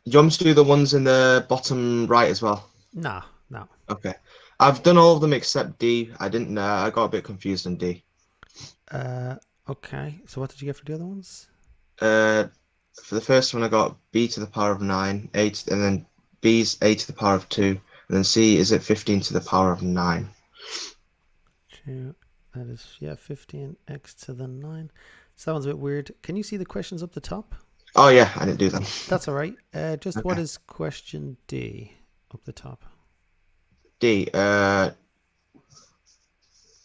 you want me to do the ones in the bottom right as well? No, no. Okay. I've done all of them except D. I didn't know. I got a bit confused on D. Uh, okay. So what did you get for the other ones? Uh, for the first one, I got B to the power of 9, and then B's A to the power of 2, and then C is at 15 to the power of 9. Two. That is, yeah, 15x to the 9. So that one's a bit weird. Can you see the questions up the top? Oh, yeah, I didn't do them. That's all right. Just what Okay. is question D up the top? D,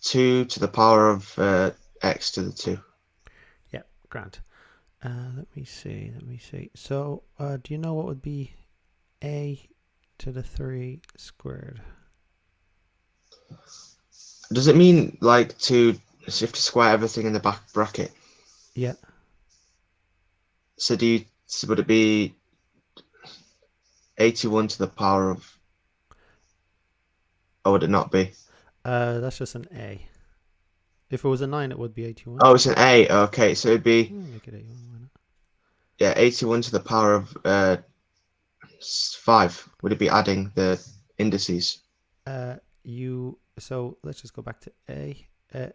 2 to the power of X to the 2. Yeah, grand. Let me see. Let me see. So, do you know what would be a to the 3 squared? Does it mean like so you have to square everything in the back bracket? Yeah. So would it be 81 to the power of, or would it not be? That's just an A. If it was a 9, it would be 81. Oh, it's an A. Okay, so it'd be, Make it 81. Why not? yeah, 81 to the power of 5. Would it be adding the indices? So let's just go back to A.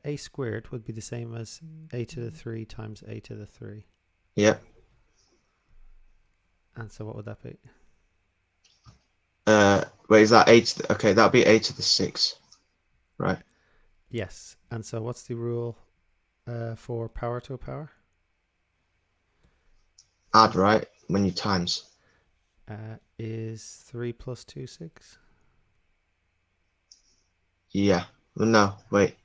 A squared would be the same as a to the 3 times a to the 3. Yeah. And so what would that be? Wait, is that okay, that'd be 8 to the 6, right? Yes. And so what's the rule for power to a power? Add, right? When you times. Is 3 plus 2 6? Yeah. Well, no, wait.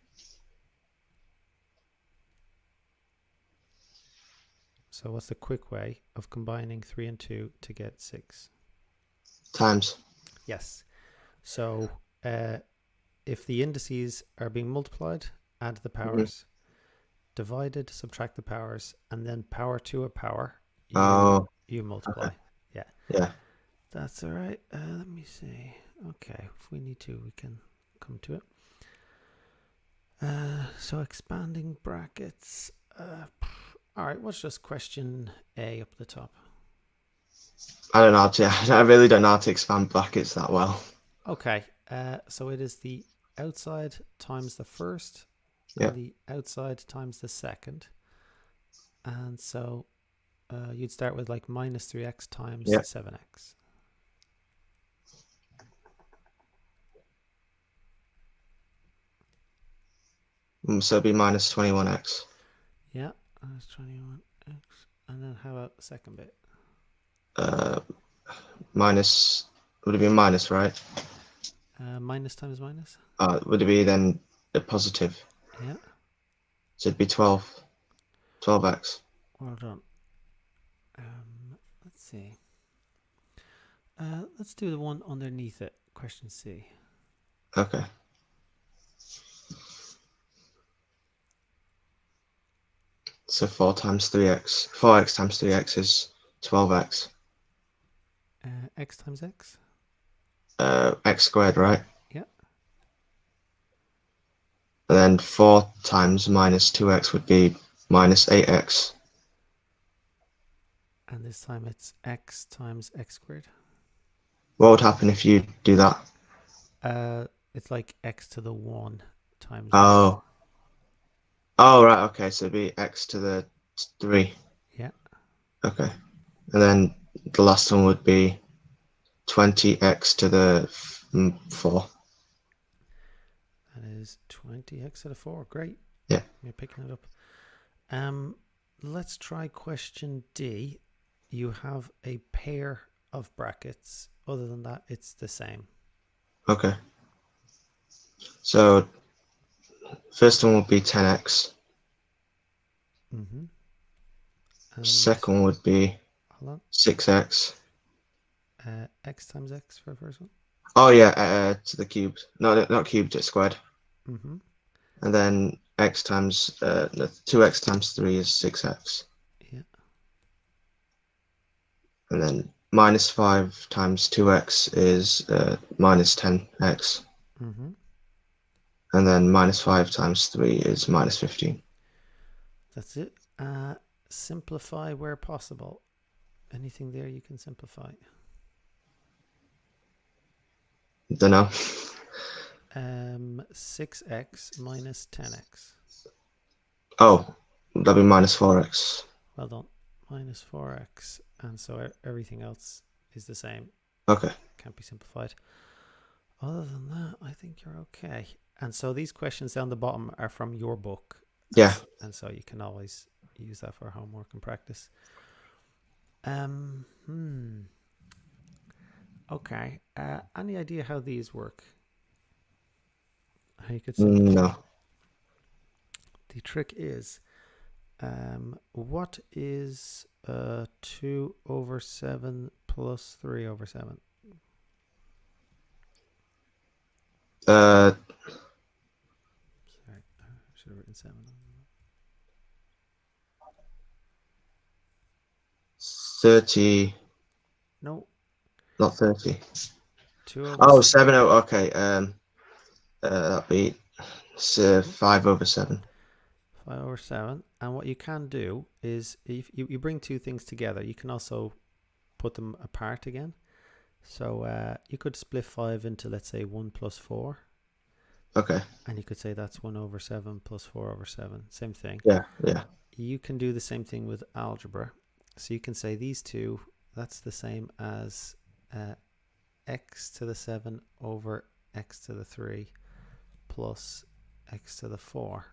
So what's the quick way of combining 3 and 2 to get 6? Times. Yes. So if the indices are being multiplied, add the Mhm. powers, divided, subtract the powers, and then power to a power, you Oh, you okay. multiply. Yeah, Yeah. that's all right. Let me see. Okay, if we need to, we can come to it. So expanding brackets. All right, what's just question A up the top? I don't know how to, I really don't know how to expand brackets that well. Okay, so it is the outside times the first Yeah. and the outside times the second. And so you'd start with like minus 3x times Yeah. 7x. So it'd be minus 21x. Yeah, that's 21x. And then how about the second bit? Uh, minus, would it be minus, right? Minus times minus? Would it be then a positive? Yeah, So it'd be 12x. well done. Let's see. Let's do the one underneath it. Question C. Okay. So 4 times 3x. 4x times 3x is 12x. X times x? X squared, right? Yeah. And then 4 times minus 2x would be minus 8x. And this time it's x times x squared. What would happen if you do that? Uh, it's like x to the 1 times 1. Oh, oh, right. Okay. So it'd be x to the 3. Yeah. Okay. And then the last one would be 20x to the 4. That is 20x to the 4. Great. Yeah. You're picking it up. Um, let's try question D. You have a pair of brackets. Other than that, it's the same. Okay. So first one would be 10x. Mm-hmm. And Second one would be hold on. 6x. X times x for the first one. Oh yeah, to the cubed. No, not cubed, it's squared. Mm-hmm. And then x times no, 2x times 3 is 6x. Yeah. And then minus 5 times 2x is minus 10x. Mm-hmm. And then minus 5 times 3 is minus 15. That's it. Simplify where possible. Anything there you can simplify? Don't know. 6x minus 10x. Oh, that'd be minus 4x. Well done. Minus 4x. And so everything else is the same. Okay. Can't be simplified. Other than that, I think you're okay. And so these questions down the bottom are from your book. Yeah. And so you can always use that for homework and practice. Okay. Any idea how these work? How you could simplify? No. The trick is, what is 2 over 7 plus 3 over 7? Uh, Sorry, I should have written 7. 30. No, Not 30. 2 over Oh, 7. 7. Oh, okay. That'd be 5 over 7. 5 over 7. And what you can do is, if you bring two things together, you can also put them apart again. So you could split 5 into, let's say, 1 plus 4. Okay. And you could say that's 1 over 7 plus 4 over 7. Same thing. Yeah. Yeah. You can do the same thing with algebra. So you can say these two, that's the same as x to the 7 over x to the 3 plus x to the 4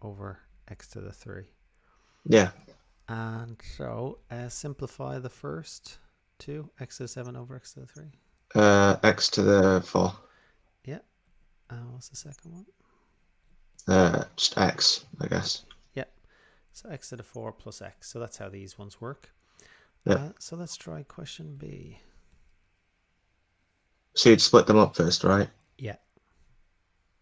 over x to the 3. Yeah. And so simplify the first two, x to the 7 over x to the 3. X to the 4. Yeah. And what's the second one? Just X, I guess. Yeah. So x to the 4 plus x. So that's how these ones work. Yeah. So let's try question B. So you'd split them up first, right? Yeah.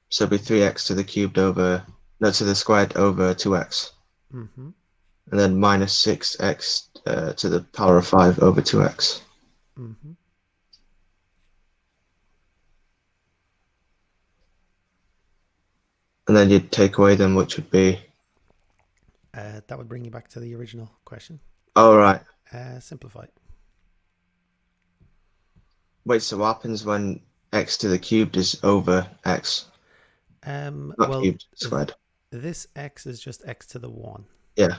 So it'd be 3x to the cubed over, no, to the squared over 2x. Mm-hmm. And then minus 6x to the power of 5 over 2x. Mm-hmm. And then you'd take away them, which would be... That would bring you back to the original question. Oh, right. Simplify. Wait, so what happens when x to the cubed is over x? Not Well, cubed, squared. This x is just x to the 1. Yeah.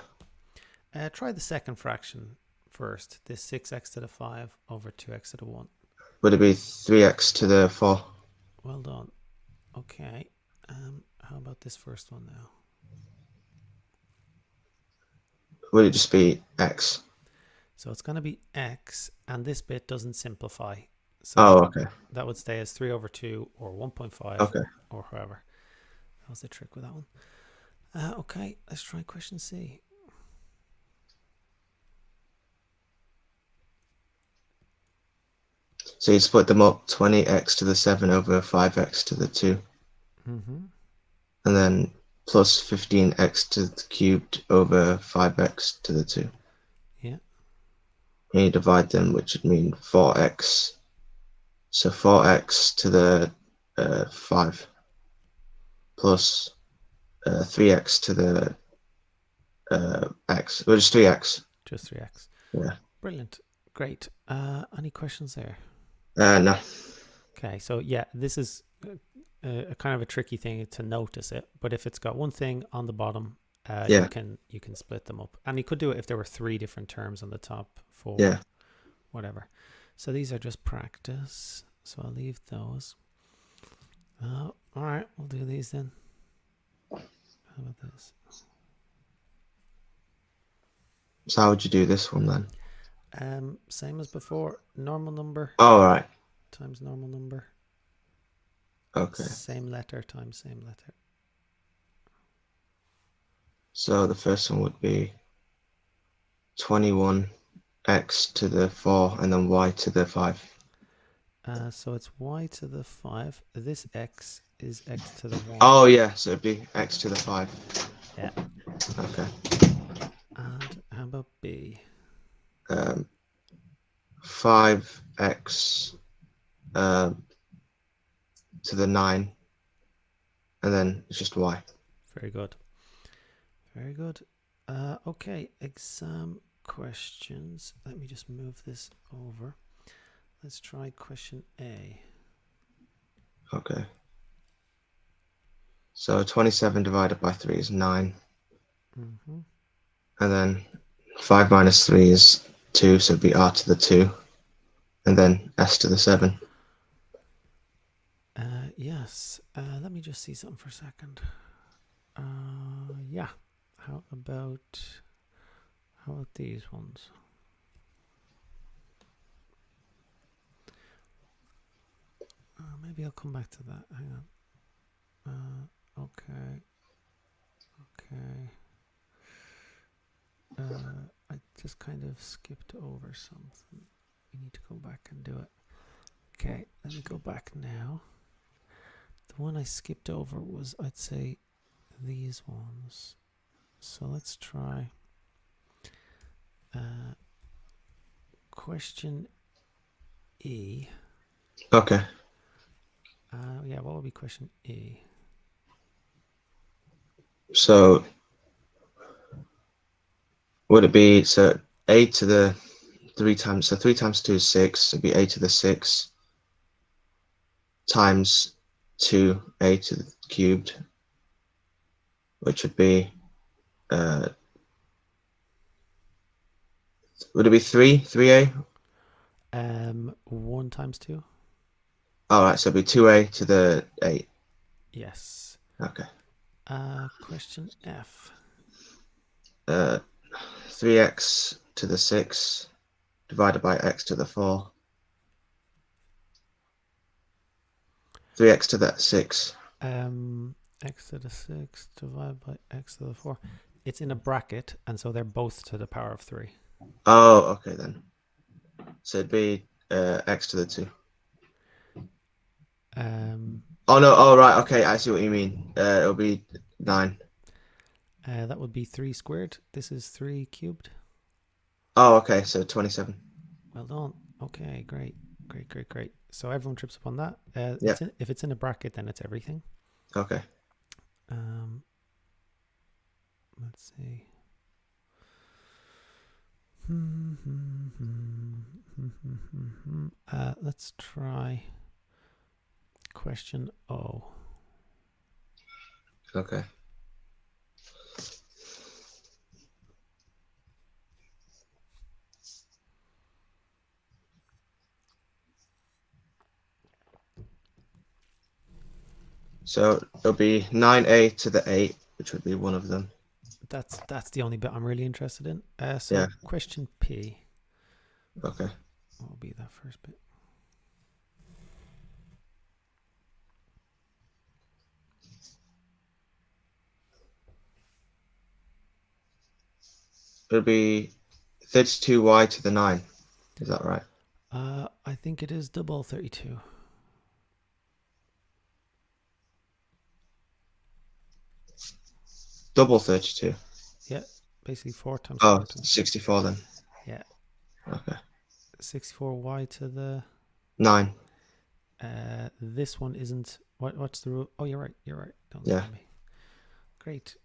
Try the second fraction first. This 6x to the 5 over 2x to the 1. Would it be 3x to the 4? Well done. Okay. How about this first one now? Would it just be x? So it's going to be x, and this bit doesn't simplify. So Oh, okay. that would stay as 3 over 2 or 1.5 Okay. or however. That was the trick with that one. Okay, let's try question C. So you split them up 20x to the 7 over 5x to the 2. Mm-hmm. And then plus 15x to the cubed over 5x to the 2. Yeah. And you divide them, which would mean 4x. So 4x to the 5 plus 3x to the x. Well, just 3x. Just 3x. Yeah. Brilliant. Great. Any questions there? No. Okay, so yeah, this is a kind of a tricky thing to notice it, but if it's got one thing on the bottom, Yeah. you can split them up, and you could do it if there were 3 different terms on the top, 4, Yeah. whatever. So these are just practice, so I'll leave those. All right, we'll do these then. How about this? So how would you do this one then? Same as before, normal number Oh, right. times normal number. Okay. Same letter times same letter. So the first one would be 21x to the 4 and then y to the 5. So it's y to the 5. This x is x to the 1. Oh, yeah. So it'd be x to the 5. Yeah. Okay. And how about b? 5x to the 9. And then it's just y. Very good. Very good. Okay, exam questions. Let me just move this over. Let's try question A. Okay. So 27 divided by 3 is 9. Mm-hmm. And then 5 minus 3 is 2, so it'd be r to the 2. And then s to the 7. Yes. Let me just see something for a second. Yeah. How about these ones? Maybe I'll come back to that. Hang on. Okay. I just kind of skipped over something. We need to go back and do it. Okay, let me go back now. The one I skipped over was, I'd say, these ones. So let's try question E. Okay. Yeah, what would be question E? So would it be, so a to the 3 times, so 3 times 2 is 6, it'd be a to the 6 times 2a to the cubed, which would be, would it be 3a? 1 times 2? All right, so it'd be 2a to the 8. Yes. Okay. Question F. 3x to the 6 divided by x to the 4. 3x to the 6. X to the 6 divided by x to the 4. It's in a bracket, and so they're both to the power of 3. Oh, okay then. So it'd be x to the 2. Oh no, oh right, okay, I see what you mean. It'll be 9. That would be 3 squared. This is 3 cubed. Oh, okay, so 27. Well done. Okay, great. So everyone trips upon that. Yeah. If it's in a bracket, then it's everything. Okay. Let's see. Let's try question O. Okay. So it'll be 9a to the 8, which would be one of them. That's the only bit I'm really interested in. So Yeah. question P. Okay. What will be that first bit? It'll be 32y to the 9. Is that right? I think it is double 32. Double 32. Yeah, basically 4 times Oh, 4 times 64 then. Yeah. Okay. 64y to the 9. This one isn't. What's the rule? Oh, you're right. Don't Yeah. tell me. Great.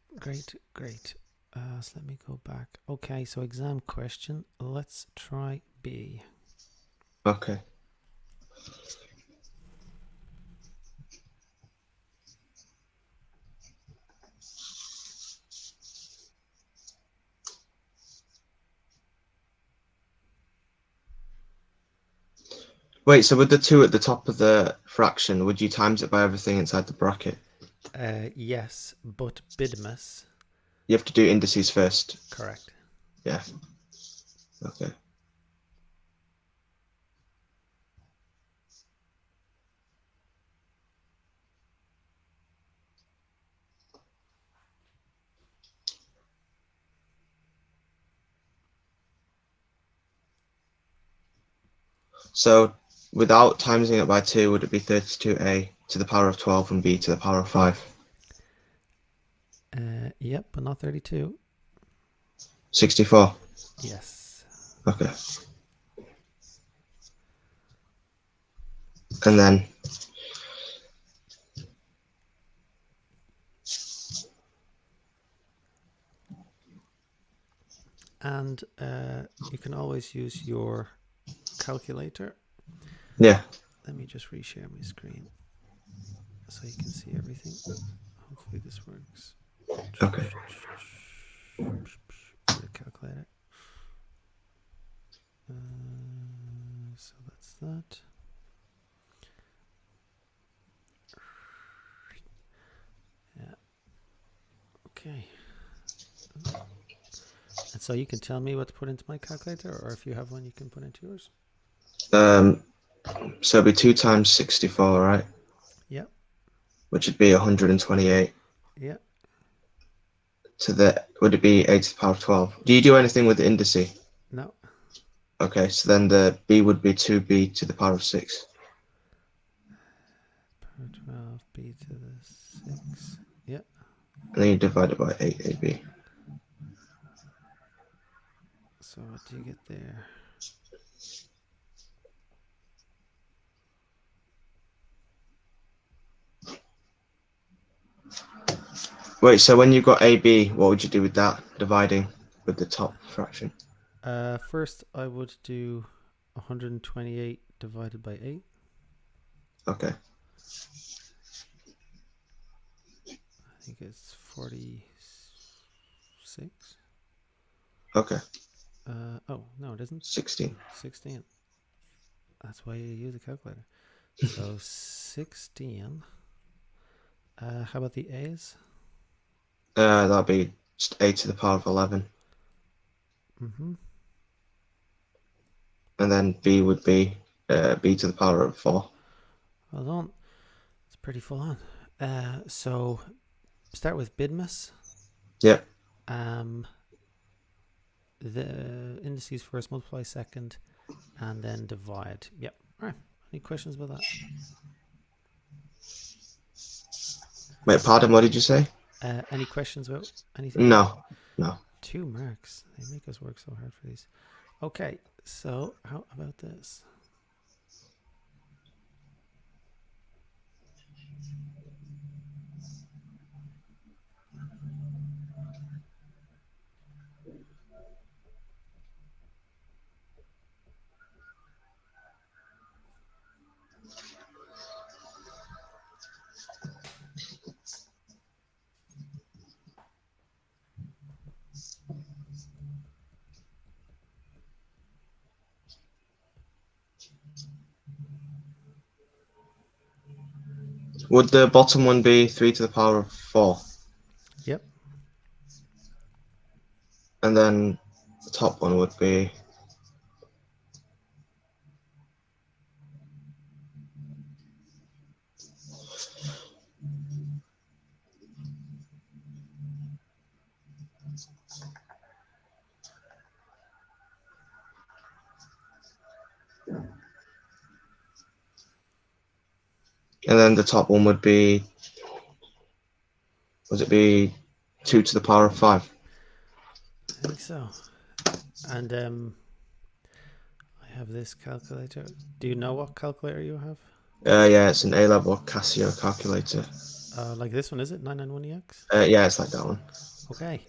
So let me go back. Okay, so exam question. Let's try B. Okay. Wait, so with the 2 at the top of the fraction, would you times it by everything inside the bracket? Yes, but Bidimus. You have to do indices first. Correct. Yeah. Okay. So without timesing it by 2, would it be 32a to the power of 12 and b to the power of 5? Yep, but not 32. 64. Yes. Okay. And then And you can always use your calculator. Yeah. Let me just reshare my screen so you can see everything. Hopefully this works. Okay. The calculator. So that's that. Yeah. Okay. And so you can tell me what to put into my calculator, or if you have one, you can put into yours. So it'd be 2 times 64, right? Yep. Which would be 128. Yep. Would it be 8 to the power of 12? Do you do anything with the indice? No. Okay, so then the b would be 2b to the power of 6. Power 12 b to the 6. Yep. And then you divide it by 8ab. So what do you get there? Wait, so when you got ab, what would you do with that, dividing with the top fraction? First, I would do 128 divided by 8. Okay. I think it's 46. Okay. Oh, no, it isn't. 16. 16. That's why you use a calculator. So 16. How about the A's? That'd be just 8 to the power of 11. Mm-hmm. And then b would be b to the power of 4. Hold on. It's pretty full on. So start with BIDMAS. Yep. The indices first, multiply second, and then divide. Yep. All right. Any questions about that? Wait, pardon, what did you say? Any questions about anything? No. 2 marks. They make us work so hard for these. Okay. So how about this? Would the bottom one be 3 to the power of 4? Yep. And then the top one would be... And then the top one would be... Would it be 2 to the power of 5? I think so. And I have this calculator. Do you know what calculator you have? Yeah, it's an A-level Casio calculator. Like this one, is it? 991EX? Yeah, it's like that one. Okay.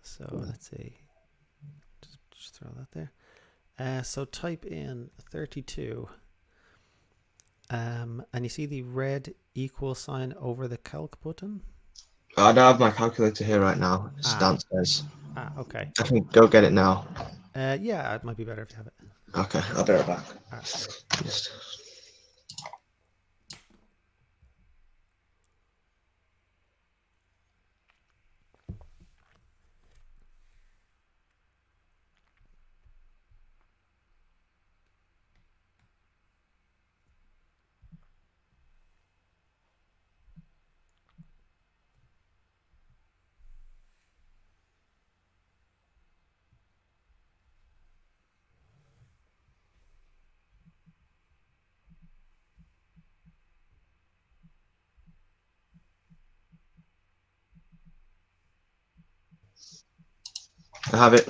So let's see. Just throw that there. So type in 32. And you see the red equal sign over the calc button? I don't have my calculator here right now. It's Ah. downstairs. Okay. I can go get it now. Yeah, it might be better if you have it. Okay, I'll be right back. Alright. I have it.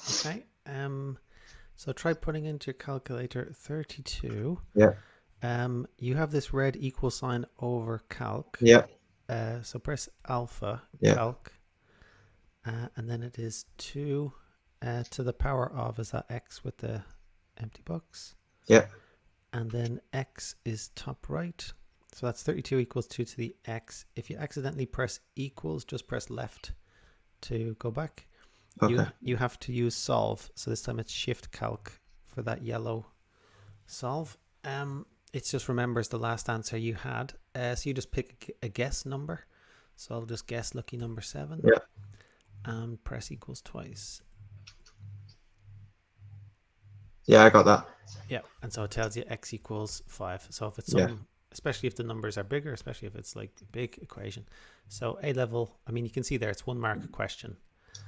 Okay. So try putting into your calculator 32. Yeah. You have this red equal sign over calc. Yeah. So press alpha Yeah. calc. And then it is 2 to the power of, is that x with the empty box? Yeah. And then x is top right. So that's 32 equals 2 to the x. If you accidentally press equals, just press left to go back. Okay. You have to use solve. So this time it's shift calc for that yellow solve. It just remembers the last answer you had. So you just pick a guess number. So I'll just guess lucky number 7. Yeah. And press equals twice. Yeah, I got that. Yeah, and so it tells you x equals 5. So if it's Yeah. especially if the numbers are bigger, especially if it's like a big equation. So A level, I mean, you can see there it's 1 mark question.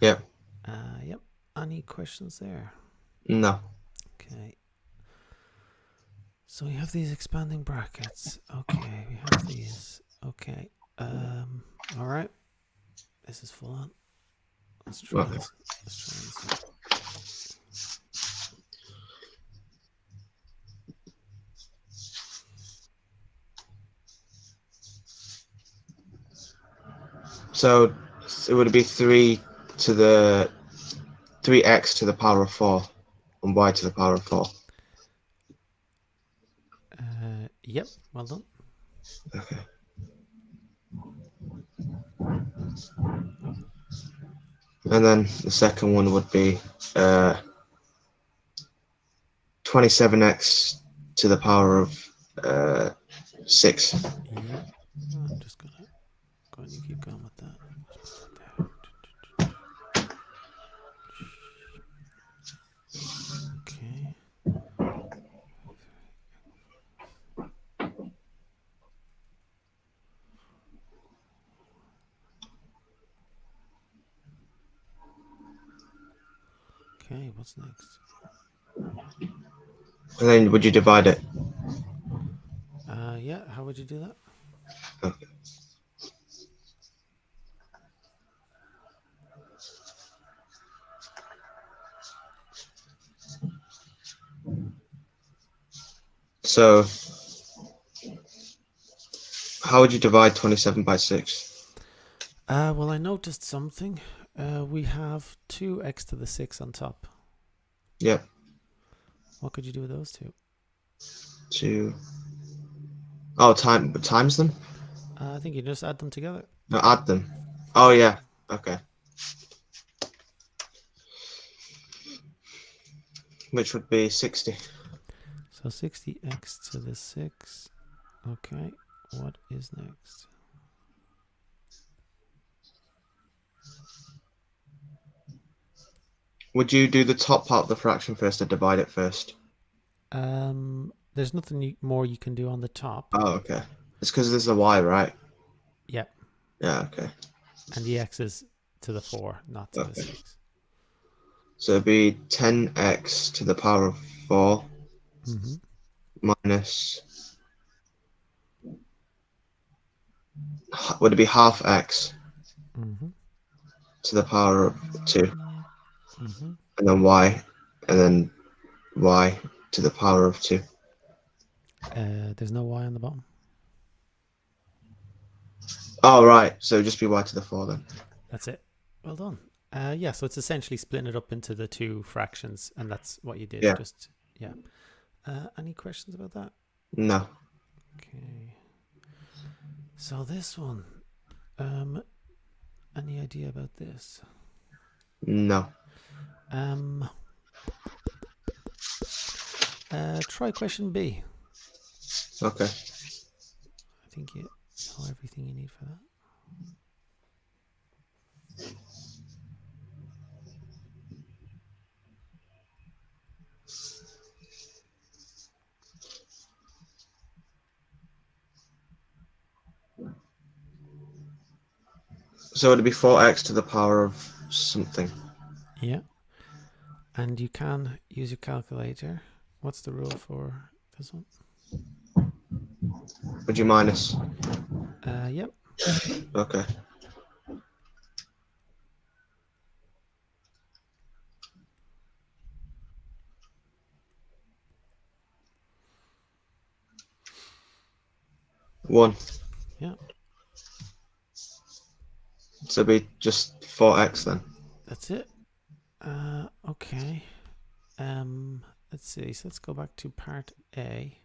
Yeah. Yep. Any questions there? No. Okay. So we have these expanding brackets. Okay, we have these. Okay. All right. This is full on. Let's try Okay. this. Let's try this. So it would be 3x to the power of 4 and y to the power of 4. Yep. Well done. Okay. And then the second one would be 27x to the power of 6. Yeah. I'm just gonna go and keep going with that. Just put that there. Okay. Okay, what's next? And then would you divide it? Yeah, how would you do that? Okay. So how would you divide 27 by 6? Well, I noticed something. We have 2x to the 6 on top. Yep. What could you do with those two? 2. Oh, times them? I think you just add them together. No, add them. Oh, yeah. Okay. Which would be 60. So 60x to the 6. Okay, what is next? Would you do the top part of the fraction first or divide it first? There's nothing more you can do on the top. Oh, okay. It's because there's a y, right? Yeah. Yeah, okay. And the x is to the 4, not to the Okay. 6. So it'd be 10x to the power of 4 minus... Would it be half x to the power of 2? And then y, and then y to the power of 2. There's no y on the bottom. Oh, right. So just be y to the 4 then. That's it. Well done. Yeah, so it's essentially splitting it up into the two fractions, and that's what you did. Yeah. Just, yeah. Any questions about that? No. Okay. So this one, any idea about this? No. Try question B. Okay. I think you know everything you need for that. So it'd be 4x to the power of something. Yeah. And you can use your calculator. What's the rule for this one? Would you minus? Yep. Okay. One. Yeah. So it'd be just 4x then. that's it. Okay. Let's see. So let's go back to part A.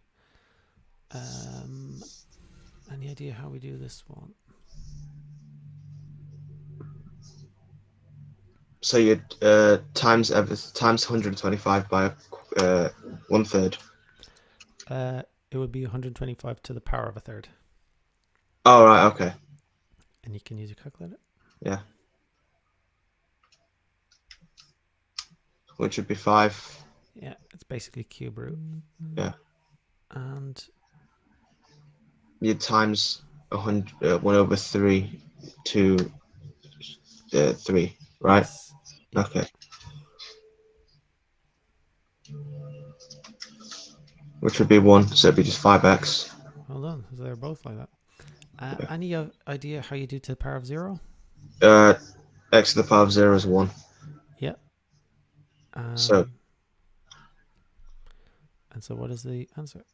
Any idea how we do this one? So you'd times 125 by 1/3. It would be 125 to the power of a third. Oh, right, okay. And you can use your calculator. Yeah. Which would be 5. Yeah, it's basically cube root. Yeah. And You'd times 1/3 to 3, right? yes. Yeah. Okay. Which would be 1, so it'd be just 5x. Well done. So they're both like that. Yeah. Any idea how you do to the power of 0? X to the power of 0 is 1. Yeah. So and so what is the answer?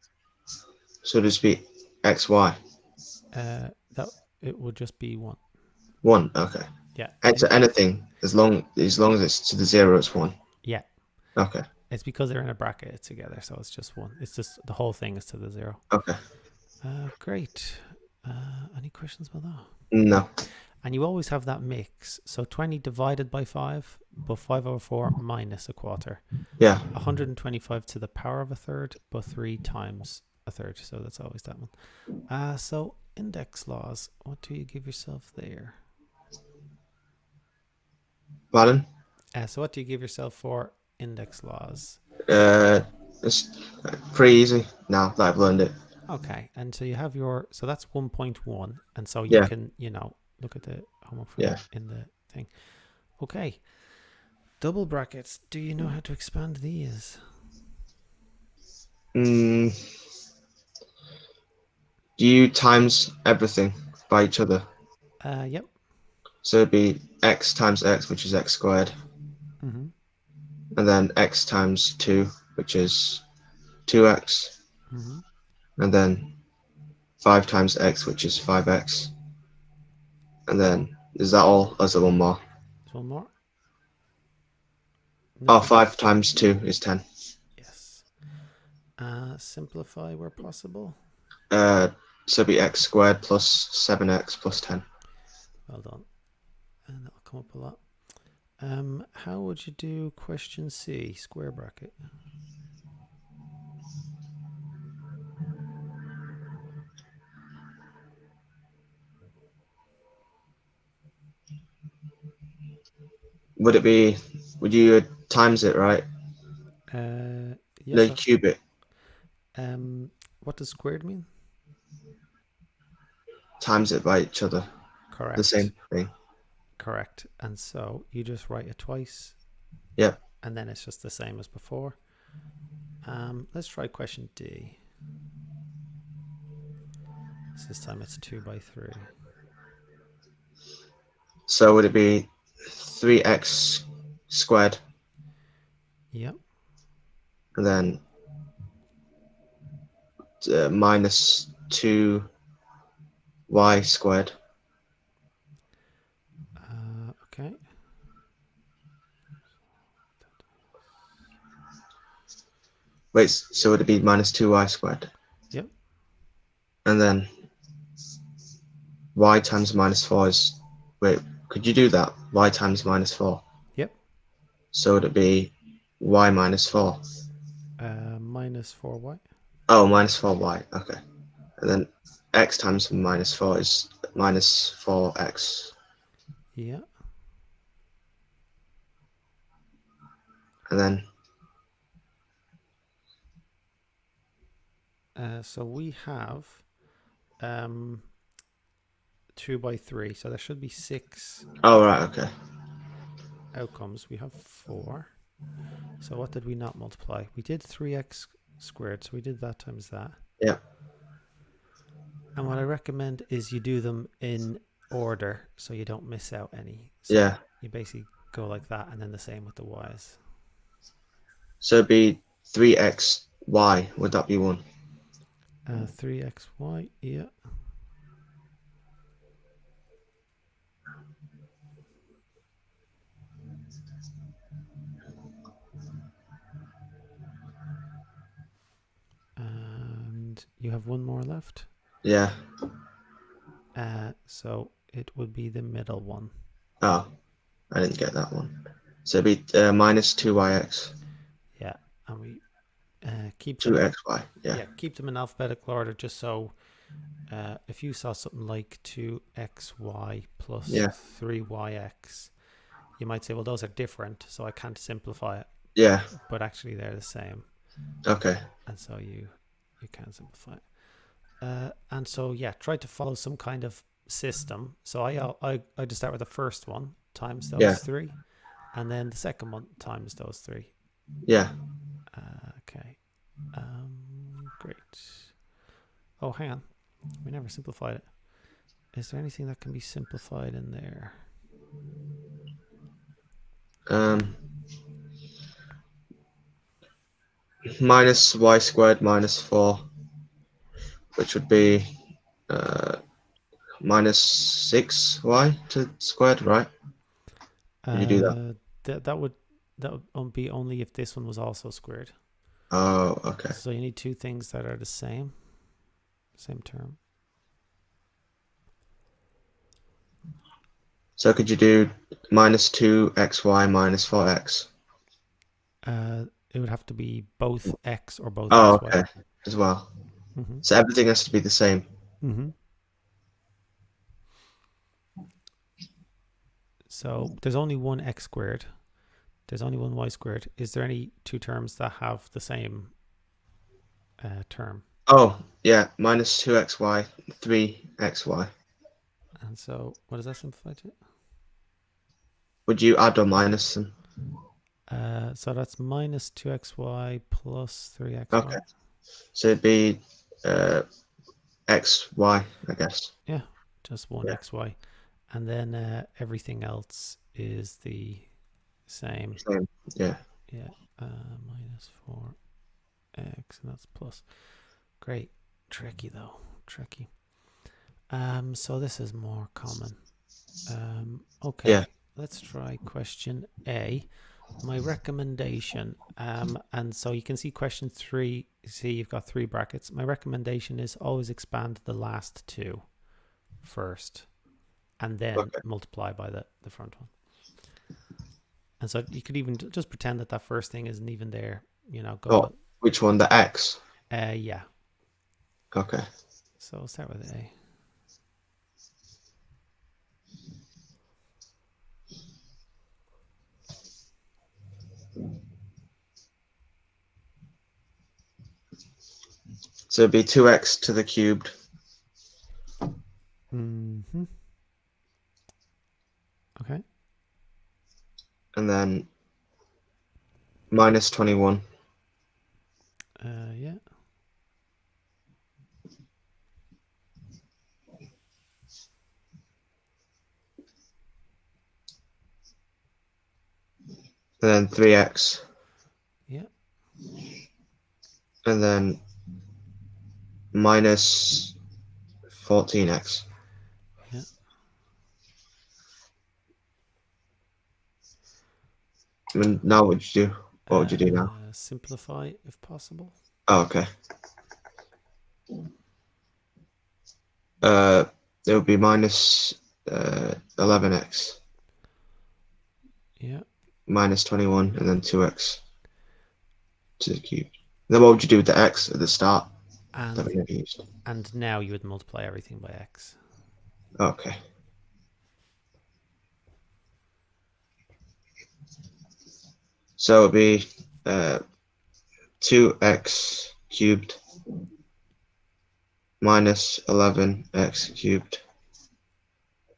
So it'd just be xy. That it would just be 1. 1, okay. Yeah. And to anything, as long as it's to the 0, it's 1. Yeah. Okay. It's because they're in a bracket together, so it's just 1. It's just the whole thing is to the 0. Okay. Great. Any questions about that? No. And you always have that mix. So 20 divided by 5, but 5/4 minus a quarter. Yeah. 125 to the power of a third, but 3 times a third. So that's always that one. So index laws, what do you give yourself there? Pardon? So what do you give yourself for index laws? It's pretty easy now that I've learned it. Okay, and so you have so that's 1.1, and so you Yeah. can, look at the homework for Yeah. that in the thing. Okay, double brackets. Do you know how to expand these? Do you times everything by each other? Yep. So it'd be x times x, which is x squared. Mm-hmm. And then x times 2, which is 2x. Mm-hmm. And then 5 times x, which is 5x. And then, is that all? Or is there one more? There's one more. Oh, 5 times 2 is 10. Yes. Simplify where possible. So it'd be x squared plus 7x plus 10. Well done. And that'll come up a lot. How would you do question C, square bracket? Would you times it, right? Yes. No, cube it. What does squared mean? Times it by each other. Correct. The same thing. Correct. And so you just write it twice. Yeah. And then it's just the same as before. Let's try question D. So this time it's 2 by 3. So would it be 3x squared? Yep. And then minus 2y squared. Okay. Wait, so would it be minus 2y squared? Yep. And then y times minus 4 is... Wait, could you do that? Y times minus 4. Yep. So would it be y minus 4? Minus 4y. Oh, minus 4y. Okay. And then x times minus 4 is minus 4x. Yeah. And then... So we have 2 by 3. So there should be 6 Oh, right, okay. outcomes. We have 4. So what did we not multiply? We did 3x squared. So we did that times that. Yeah. And what I recommend is you do them in order so you don't miss out any. So Yeah. you basically go like that, and then the same with the y's. So it'd be 3xy. Would that be 1? 3xy, yeah. You have one more left. Yeah. So it would be the middle one. Oh, I didn't get that one. So it'd be minus 2yx. Yeah, and we keep them. 2xy. Yeah. Yeah, keep them in alphabetical order, just so if you saw something like 2xy plus Yeah. 3yx, you might say, well, those are different, so I can't simplify it. Yeah. But actually, they're the same. Okay. And so you can simplify it. And so, yeah, try to follow some kind of system. So I just start with the first one times those three, and then the second one times those three. Yeah. Okay. Great. Oh, hang on. We never simplified it. Is there anything that can be simplified in there? Minus y squared minus 4, which would be minus 6y to squared, right? Did you do that? That would be only if this one was also squared. Oh, okay. So you need two things that are the same term. So could you do minus 2xy minus 4x? It would have to be both x or both Oh, xy. okay. As well. Mm-hmm. So everything has to be the same. Mm-hmm. So there's only one x squared. There's only one y squared. Is there any two terms that have the same term? Oh, yeah. Minus 2xy, 3xy. And so what does that simplify to? Would you add or minus them? So that's minus 2xy plus 3xy. Okay. So it'd be xy, I guess. Yeah, just one xy. And then everything else is the same. Same. Yeah. Yeah, minus 4x, and that's plus. Great. Tricky though. Tricky. So this is more common. Okay. Yeah. Let's try question A. My recommendation, and so you can see question 3. See, you've got 3 brackets. My recommendation is always expand the last 2 first, and then multiply by the front one. And so you could even just pretend that first thing isn't even there. You know, go. Which one? The x? Yeah. Okay. So we'll start with A. So it'd be 2x to the cubed. Mm-hmm. Okay. And then minus 21. Yeah. And then 3x. Yeah. And then minus 14x. Yeah. And now what would you do? What would you do now? Simplify if possible. Oh, okay. It would be minus 11x. Yeah. Minus 21 and then 2x to the cube. Then what would you do with the x at the start? And now you would multiply everything by x. Okay. So it'd be 2x cubed minus 11x cubed.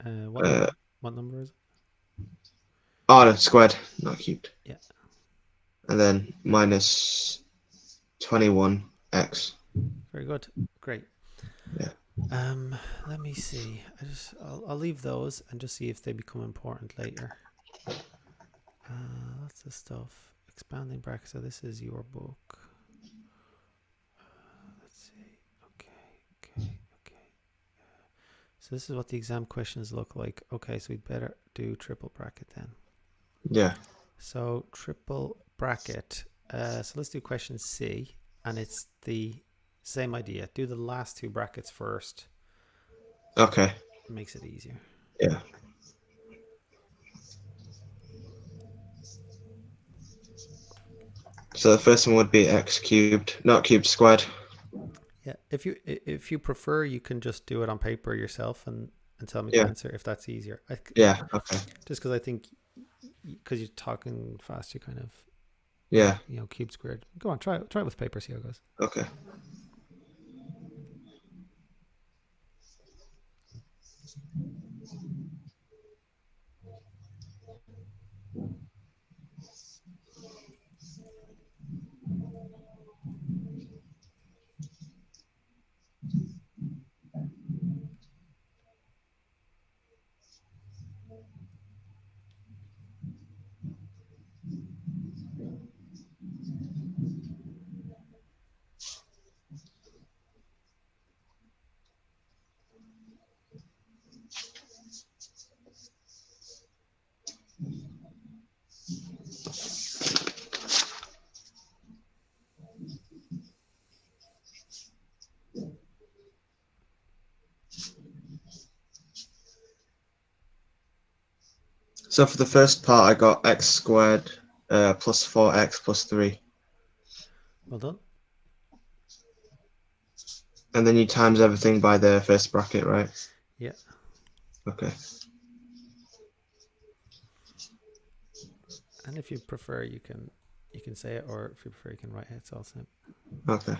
What number is it? Oh, no, squared, not cubed. Yeah. And then minus 21x. Very good. Great. Yeah. Let me see. I'll leave those and just see if they become important later. Lots of stuff. Expanding brackets. So this is your book. Let's see. Okay. So this is what the exam questions look like. Okay, so we'd better do triple bracket then. Yeah. So triple bracket. So let's do question C, and it's the Same idea. Do the last two brackets first. Okay. It makes it easier. Yeah. So the first one would be x cubed, not cubed, squared. Yeah. If you prefer, you can just do it on paper yourself and tell me the Yeah. answer if that's easier. Yeah. Okay. Just because I think because you're talking fast, you kind of Yeah. cube squared. Go on, try it with paper. See how it goes. Okay. So for the first part, I got x squared plus 4x plus 3. Well done. And then you times everything by the first bracket, right? Yeah. Okay. And if you prefer, you can say it, or if you prefer, you can write it. It's all same. Okay.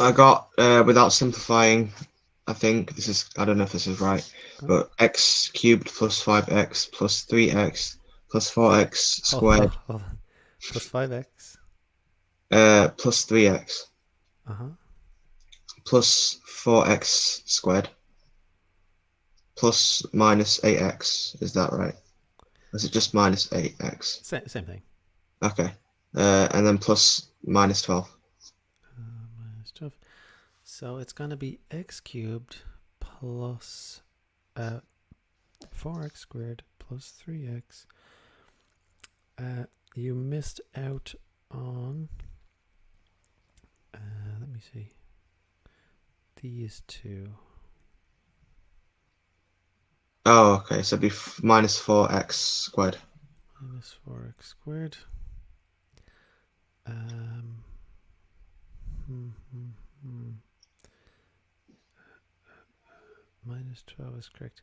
I got, without simplifying, I think this is, I don't know if this is right, but x cubed plus 5x plus 3x plus 4x squared Hold on. Plus 5x. plus 3x plus 4x squared plus minus 8x. Is that right? Or is it just minus 8x? Same thing. Okay. And then plus minus 12. Minus 12. So it's going to be x cubed plus 4x squared plus 3x. You missed out on, let me see, these two. Oh, okay. So it'd be minus 4x squared. Minus 4x squared. Minus 12 is correct.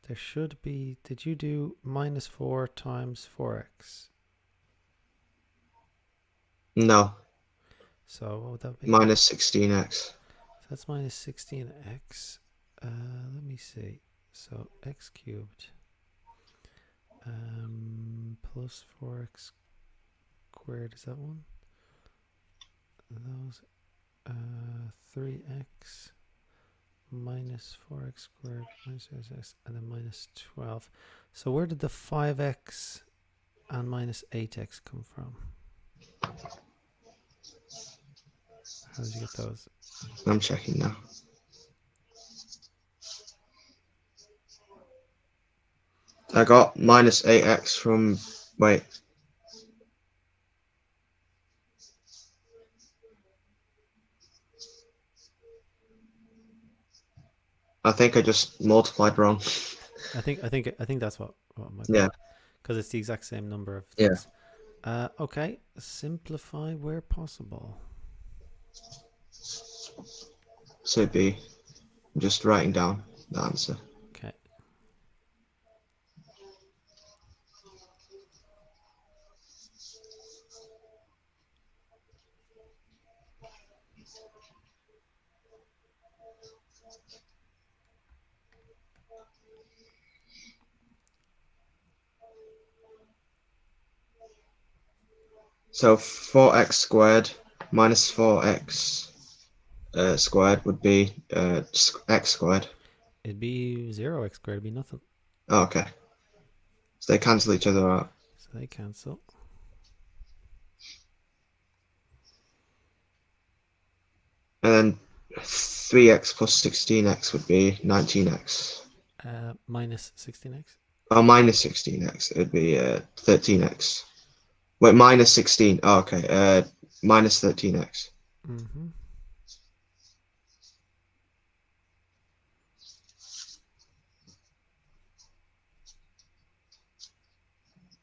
There should be, did you do minus 4 times 4x? No. So what would that be? Minus 16x. So that's minus 16x. Let me see. So x cubed plus 4x squared, is that one? Those 3x minus 4x squared minus 6x and then minus 12. So where did the 5x and minus 8x come from? How did you get those? I'm checking now. I got minus 8x from, wait. I think I just multiplied wrong. I think that's what might be, Yeah, because it's the exact same number of yeah. things. Okay, simplify where possible. So it'd be just writing down the answer. Okay. So 4x squared minus 4x squared would be x squared. It'd be 0x squared, it'd be nothing. Oh, okay. So they cancel each other out. So they cancel. And then 3x plus 16x would be 19x. Minus 16x. Oh, minus 16x. It'd be 13x. Wait, minus 16. Oh, okay. Minus 13x. Mm-hmm.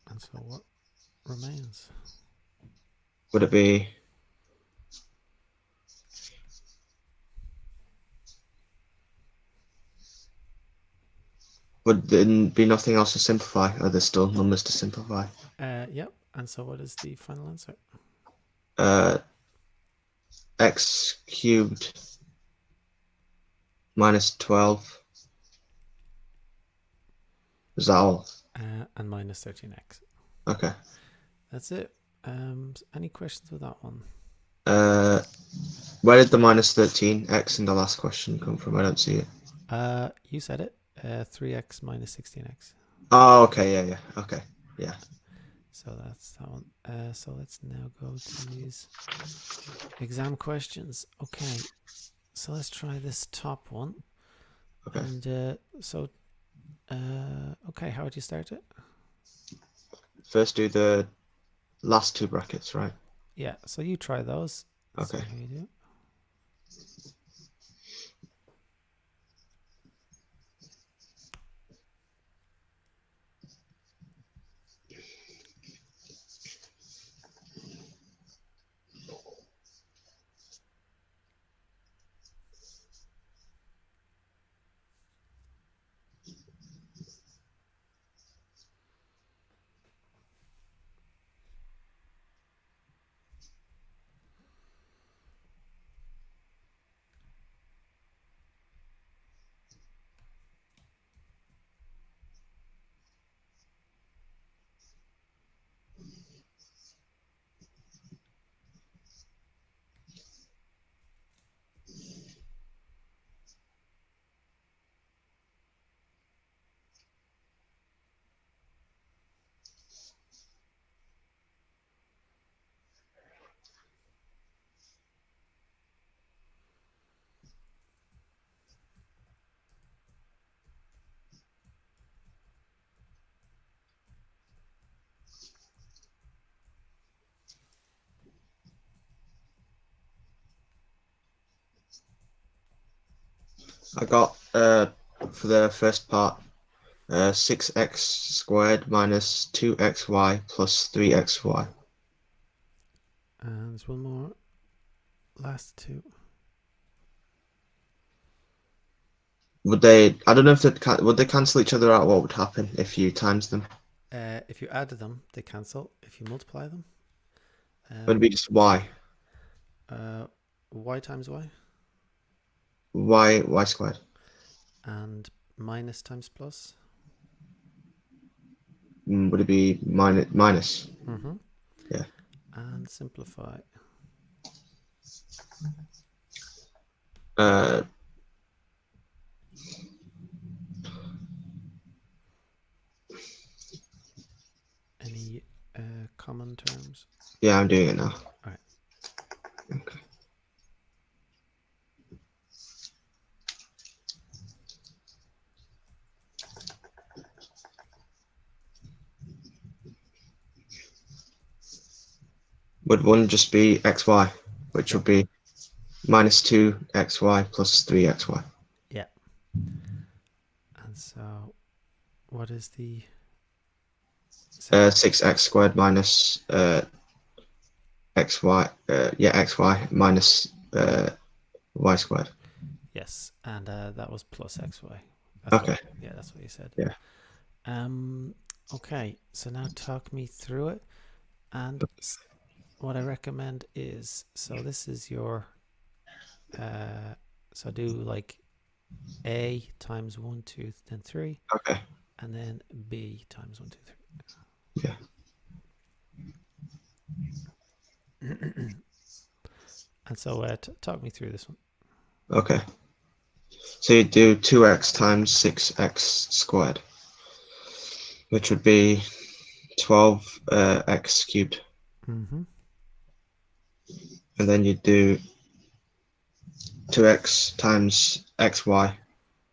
And so what remains? Would it be? Would there be nothing else to simplify? Are there still numbers to simplify? Yep. And so what is the final answer? X cubed minus 12. Is that all? And minus 13x. Okay. That's it. Any questions with that one? Where did the minus 13x in the last question come from? I don't see it. You said it. 3x minus 16x. Oh, okay. Yeah, yeah. Okay. Yeah. So that's that one. So let's now go to these exam questions. Okay. So let's try this top one. Okay. And okay, how would you start it? First, do the last two brackets, right? Yeah, so you try those. Okay. See how you do. I got for the first part 6x squared minus 2xy plus 3xy. And there's one more. Last two. Would they? I don't know if would they cancel each other out? What would happen if you times them? If you add them, they cancel. If you multiply them, Would it be just y? y times y, Y squared. and minus times plus. Would it be minus? Mm-hmm. Yeah. And simplify. Uh, Any common terms? yeah, I'm doing it now. All right. Okay. would one just be xy, which would be minus 2xy plus 3xy. Yeah. And so, what is the second? 6x squared minus xy, xy minus y squared. Yes, and that was plus xy. Okay. That's what you said. Yeah. Okay, so now talk me through it. And what I recommend is, so this is your, so do like A times 1, 2, then 3. Okay. And then B times 1, 2, 3. Yeah. And so talk me through this one. Okay. So you do 2x times 6x squared, which would be 12x cubed. Mm-hmm. And then you do 2x times xy,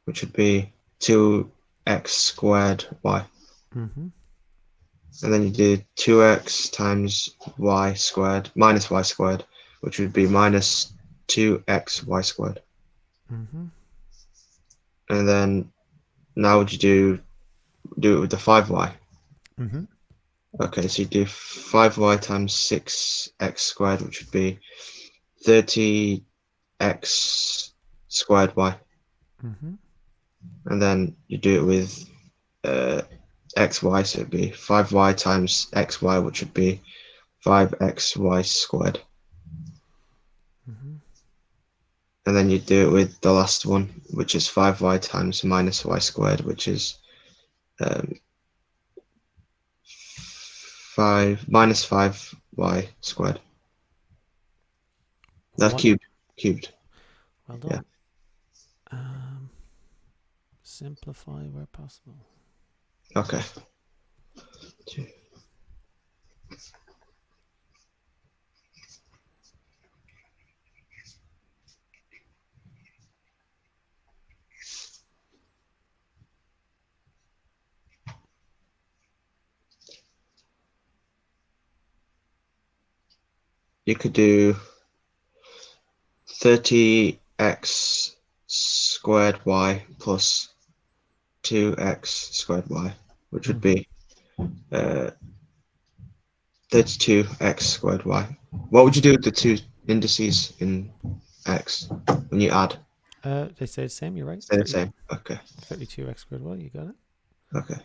which would be 2x squared y. Mm-hmm. And then you do 2x times y squared minus y squared, which would be minus 2xy squared. Mm-hmm. And then now would you do it with the 5y? Mm-hmm. Okay, so you do 5y times 6x squared, which would be 30x squared y. Mm-hmm. And then you do it with xy, so it'd be 5y times xy, which would be 5xy squared. Mm-hmm. And then you do it with the last one, which is 5y times minus y squared, which is 5y squared. That's cubed. Well Yeah. done. Simplify where possible. Okay. You could do 30x squared y plus 2x squared y, which would be 32x squared y. What would you do with the two indices in x when you add? They say the same, you're right. Stay the same. Okay. 32x squared y, you got it. Okay.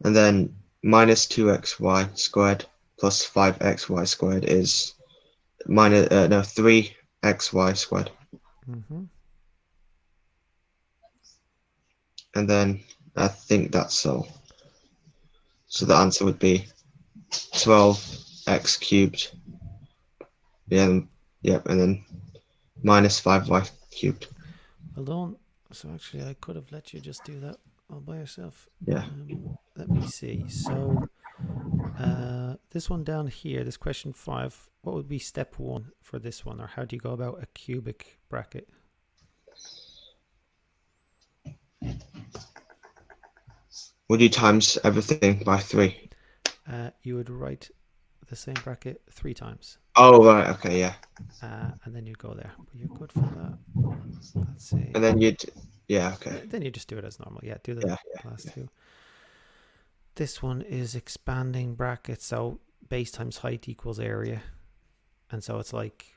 And then minus 2xy squared plus 5xy squared is 3xy squared. Mm-hmm. And then I think that's all. So the answer would be 12x cubed. Yeah, yep, and then minus 5y cubed. Well done. So actually, I could have let you just do that all by yourself. Yeah. Let me see. So this one down here, this question 5, what would be step 1 for this one? Or how do you go about a cubic bracket? Would you times everything by 3? You would write the same bracket 3 times. Oh, right. Okay, yeah. And then you go there. But you're good for that. Let's see. And then okay. Then you just do it as normal. Yeah, do the last two. This one is expanding brackets. So base times height equals area. And so it's like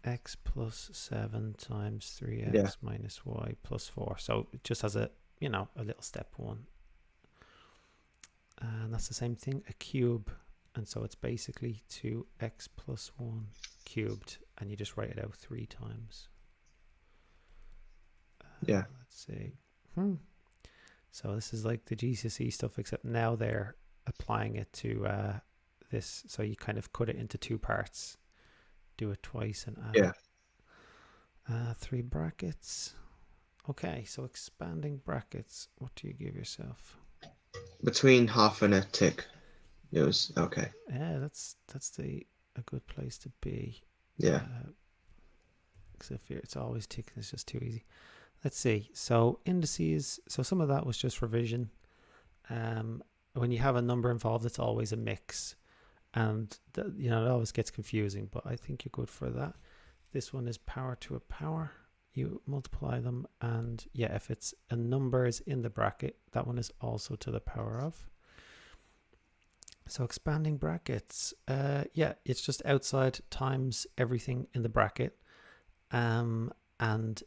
x plus 7 times 3x minus y plus 4. So it just has a little step 1. And that's the same thing, a cube. And so it's basically 2x plus 1 cubed. And you just write it out 3 times. Yeah. Let's see. So this is like the GCSE stuff, except now they're applying it to this. So you kind of cut it into 2 parts. Do it twice and add it. 3 brackets. Okay, so expanding brackets. What do you give yourself? Between half and a tick. It was okay. Yeah, that's a good place to be. Yeah. Because if it's always ticking, it's just too easy. Let's see. So indices. So some of that was just revision. When you have a number involved, it's always a mix. and it always gets confusing, but I think you're good for that. This one is power to a power. You multiply them, and yeah, if it's a number is in the bracket, that one is also to the power of. So expanding brackets, yeah, it's just outside times everything in the bracket, and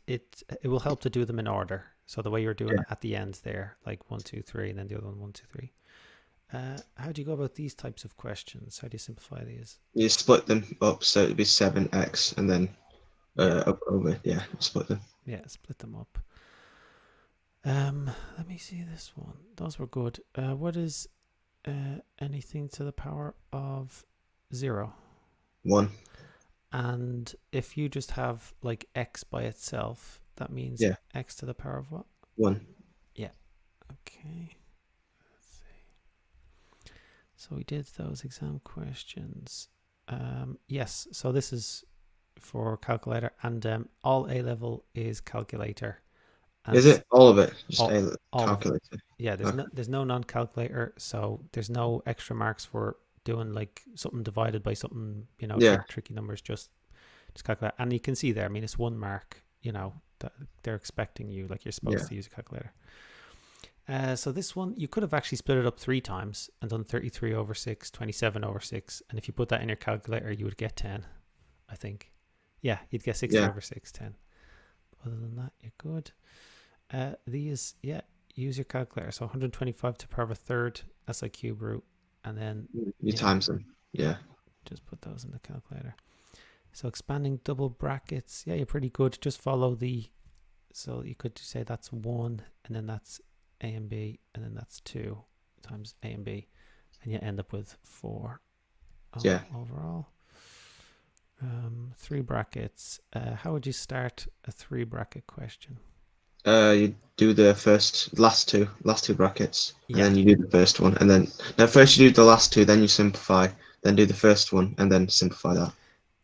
it will help to do them in order. So the way you're doing it at the end there, like 1, 2, 3, and then the other one 1, 2, 3. How do you go about these types of questions? How do you simplify these? You split them up, so it'd be 7x, and then up over. Yeah, split them. Yeah, split them up. Let me see this one. Those were good. What is anything to the power of 0? 1. And if you just have like x by itself, that means x to the power of what? 1. Yeah. Okay. Let's see. So we did those exam questions. Yes. So this is for calculator, and all A level is calculator. And is it all of it? Just all calculator. Yeah, there's no non-calculator, so there's no extra marks for doing like something divided by something, tricky numbers. Just calculate, and you can see there. I mean, it's 1 mark. That they're expecting you, like you're supposed to use a calculator. So this one, you could have actually split it up 3 times and done 33 over 6, 27 over 6, and if you put that in your calculator, you would get 10. I think, yeah, you'd get 60 over 6, 10. Other than that, you're good. These, use your calculator. So 125 to the power of a third, that's like cube root, and then you times them. Yeah, just put those in the calculator. So expanding double brackets, yeah, you're pretty good. Just follow so you could say that's 1, and then that's a and b, and then that's 2 times a and b, and you end up with 4 overall. 3 brackets. How would you start a 3 bracket question? You do the last two brackets, and then you do the first one, and then first you do the last 2, then you simplify, then do the first one, and then simplify that.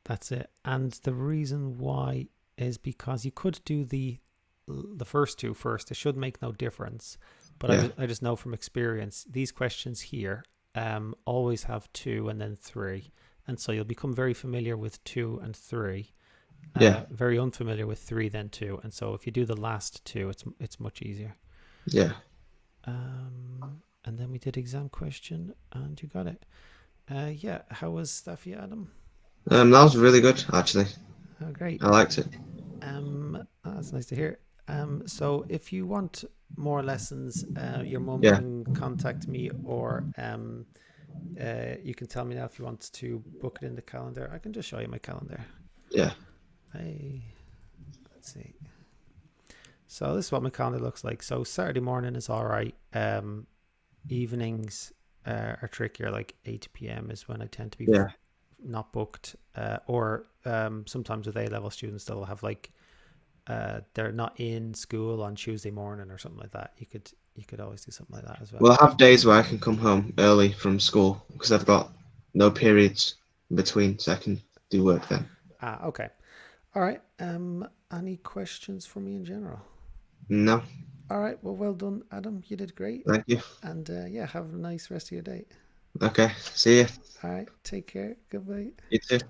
That's it. And the reason why is because you could do the first 2 first. It should make no difference, but I just know from experience these questions here always have 2 and then 3, and so you'll become very familiar with 2 and 3. Very unfamiliar with 3 then 2, and so if you do the last 2, it's much easier. And then we did exam question, and you got it. How was that for you, Adam? That was really good, actually. Oh, great. I liked it. That's nice to hear. So if you want more lessons, your mum can contact me, or you can tell me now if you want to book it in the calendar. I can just show you my calendar. Let's see. So this is what my calendar looks like. So Saturday morning is all right. Evenings are trickier. Like 8 p.m. is when I tend to be not booked. Or sometimes with A-level students, they'll have like they're not in school on Tuesday morning or something like that. You could always do something like that as well. Well, I have days where I can come home early from school because I've got no periods in between, so I can do work then. Okay. All right. Any questions for me in general? No. All right. Well done, Adam. You did great. Thank you. And have a nice rest of your day. Okay. See you. All right. Take care. Goodbye. You too.